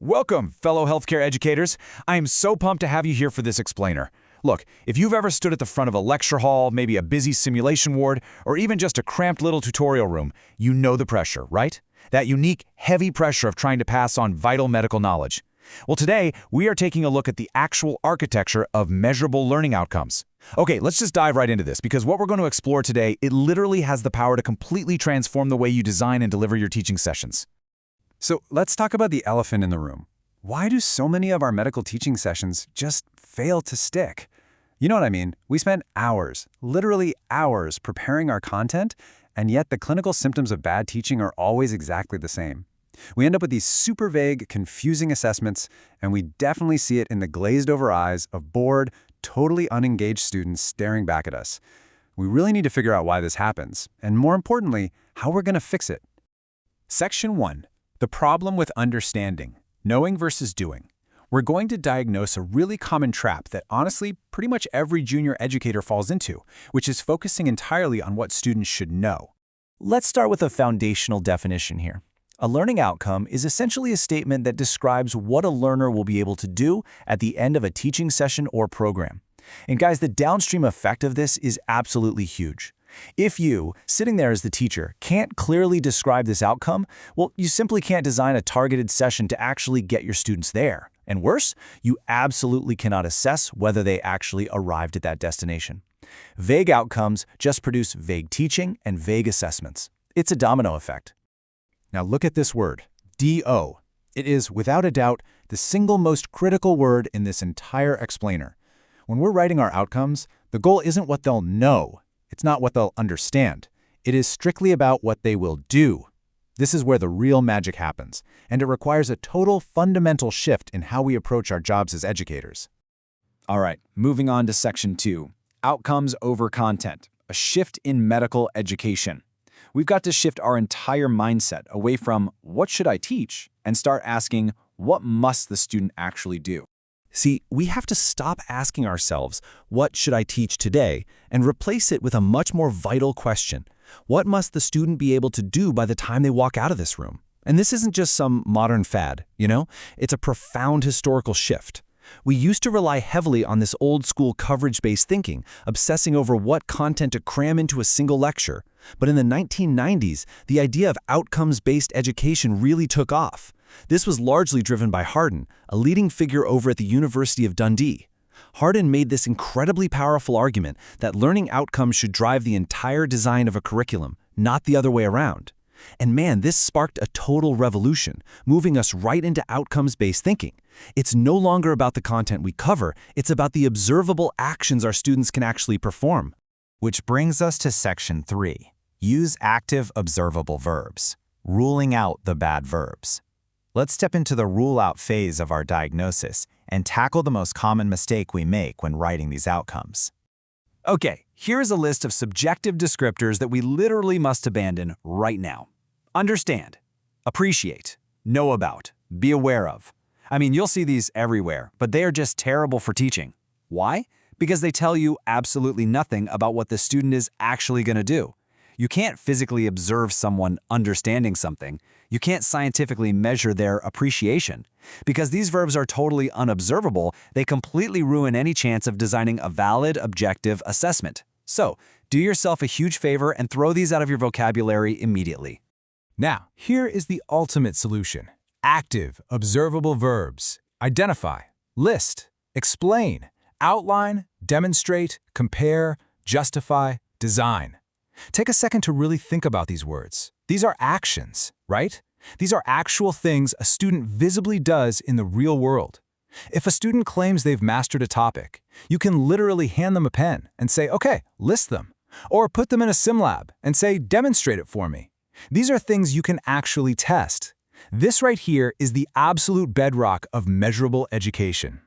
Welcome, fellow healthcare educators. I am so pumped to have you here for this explainer. Look, if you've ever stood at the front of a lecture hall, maybe a busy simulation ward, or even just a cramped little tutorial room, you know the pressure, right? That unique, heavy pressure of trying to pass on vital medical knowledge. Well, today, we are taking a look at the actual architecture of measurable learning outcomes. Okay, let's just dive right into this, because what we're going to explore today, it literally has the power to completely transform the way you design and deliver your teaching sessions. So let's talk about the elephant in the room. Why do so many of our medical teaching sessions just fail to stick? You know what I mean? We spend hours, literally hours, preparing our content, and yet the clinical symptoms of bad teaching are always exactly the same. We end up with these super vague, confusing assessments, and we definitely see it in the glazed-over eyes of bored, totally unengaged students staring back at us. We really need to figure out why this happens, and more importantly, how we're going to fix it. Section 1. The problem with understanding, knowing versus doing. We're going to diagnose a really common trap that honestly pretty much every junior educator falls into, which is focusing entirely on what students should know. Let's start with a foundational definition here. A learning outcome is essentially a statement that describes what a learner will be able to do at the end of a teaching session or program. And guys, the downstream effect of this is absolutely huge. If you, sitting there as the teacher, can't clearly describe this outcome, well, you simply can't design a targeted session to actually get your students there. And worse, you absolutely cannot assess whether they actually arrived at that destination. Vague outcomes just produce vague teaching and vague assessments. It's a domino effect. Now look at this word, DO. It is, without a doubt, the single most critical word in this entire explainer. When we're writing our outcomes, the goal isn't what they'll know. It's not what they'll understand. It is strictly about what they will do. This is where the real magic happens, and it requires a total fundamental shift in how we approach our jobs as educators. All right, moving on to Section 2, Outcomes over Content, a shift in medical education. We've got to shift our entire mindset away from what should I teach and start asking what must the student actually do. See, we have to stop asking ourselves, what should I teach today, and replace it with a much more vital question. What must the student be able to do by the time they walk out of this room? And this isn't just some modern fad, you know? It's a profound historical shift. We used to rely heavily on this old-school coverage-based thinking, obsessing over what content to cram into a single lecture. But in the 1990s, the idea of outcomes-based education really took off. This was largely driven by Hardin, a leading figure over at the University of Dundee. Hardin made this incredibly powerful argument that learning outcomes should drive the entire design of a curriculum, not the other way around. And man, this sparked a total revolution, moving us right into outcomes-based thinking. It's no longer about the content we cover, it's about the observable actions our students can actually perform. Which brings us to Section 3. Use active observable verbs, ruling out the bad verbs. Let's step into the rule-out phase of our diagnosis and tackle the most common mistake we make when writing these outcomes. Okay, here's a list of subjective descriptors that we literally must abandon right now. Understand, appreciate, know about, be aware of. I mean, you'll see these everywhere, but they are just terrible for teaching. Why? Because they tell you absolutely nothing about what the student is actually going to do. You can't physically observe someone understanding something. You can't scientifically measure their appreciation. Because these verbs are totally unobservable, they completely ruin any chance of designing a valid, objective assessment. So, do yourself a huge favor and throw these out of your vocabulary immediately. Now, here is the ultimate solution. Active, observable verbs. Identify, list, explain, outline, demonstrate, compare, justify, design. Take a second to really think about these words. These are actions, right? These are actual things a student visibly does in the real world. If a student claims they've mastered a topic, you can literally hand them a pen and say, okay, list them. Or put them in a sim lab and say, demonstrate it for me. These are things you can actually test. This right here is the absolute bedrock of measurable education.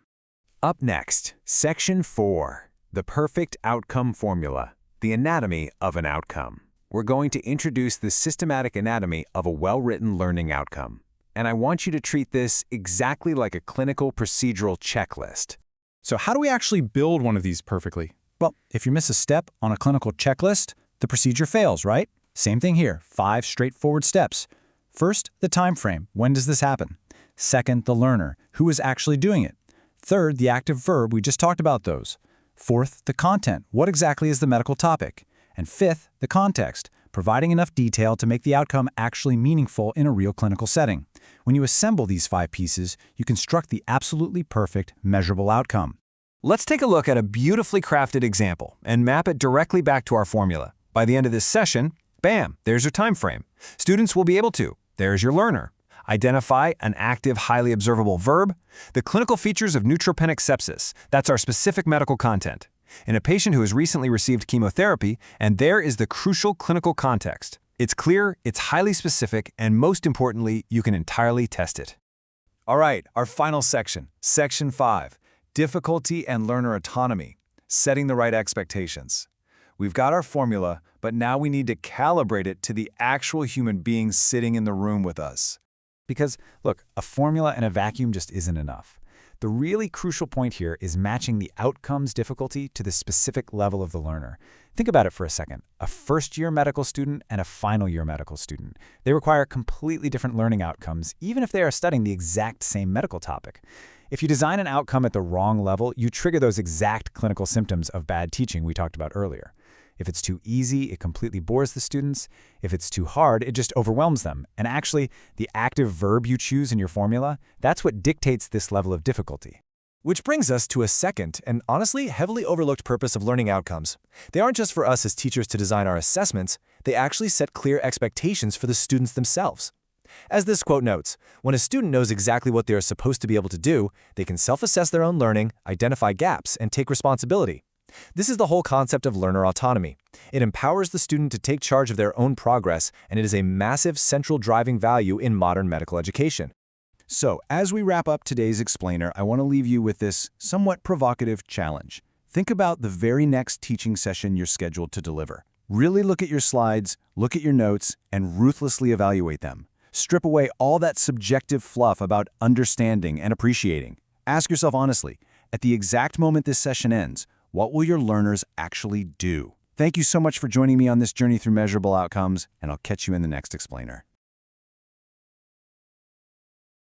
Up next, Section 4, the perfect outcome formula, the anatomy of an outcome. We're going to introduce the systematic anatomy of a well-written learning outcome. And I want you to treat this exactly like a clinical procedural checklist. So how do we actually build one of these perfectly? Well, if you miss a step on a clinical checklist, the procedure fails, right? Same thing here, 5 straightforward steps. First, the time frame. When does this happen? Second, the learner, who is actually doing it. Third, the active verb, we just talked about those. Fourth, the content, what exactly is the medical topic? And fifth, the context, providing enough detail to make the outcome actually meaningful in a real clinical setting. When you assemble these 5 pieces, you construct the absolutely perfect, measurable outcome. Let's take a look at a beautifully crafted example and map it directly back to our formula. By the end of this session, bam, there's your time frame. Students will be able to, there's your learner, identify an active, highly observable verb, the clinical features of neutropenic sepsis, that's our specific medical content, in a patient who has recently received chemotherapy, and there is the crucial clinical context. It's clear, it's highly specific, and most importantly, you can entirely test it. All right, our final section, Section 5, difficulty and learner autonomy, setting the right expectations. We've got our formula, but now we need to calibrate it to the actual human being sitting in the room with us. Because, look, a formula in a vacuum just isn't enough. The really crucial point here is matching the outcomes difficulty to the specific level of the learner. Think about it for a second. A first-year medical student and a final-year medical student. They require completely different learning outcomes, even if they are studying the exact same medical topic. If you design an outcome at the wrong level, you trigger those exact clinical symptoms of bad teaching we talked about earlier. If it's too easy, it completely bores the students. If it's too hard, it just overwhelms them. And actually, the active verb you choose in your formula, that's what dictates this level of difficulty. Which brings us to a second and honestly heavily overlooked purpose of learning outcomes. They aren't just for us as teachers to design our assessments, they actually set clear expectations for the students themselves. As this quote notes, when a student knows exactly what they are supposed to be able to do, they can self-assess their own learning, identify gaps, and take responsibility. This is the whole concept of learner autonomy. It empowers the student to take charge of their own progress, and it is a massive central driving value in modern medical education. So, as we wrap up today's explainer, I want to leave you with this somewhat provocative challenge. Think about the very next teaching session you're scheduled to deliver. Really look at your slides, look at your notes, and ruthlessly evaluate them. Strip away all that subjective fluff about understanding and appreciating. Ask yourself honestly, at the exact moment this session ends, what will your learners actually do? Thank you so much for joining me on this journey through measurable outcomes, and I'll catch you in the next explainer.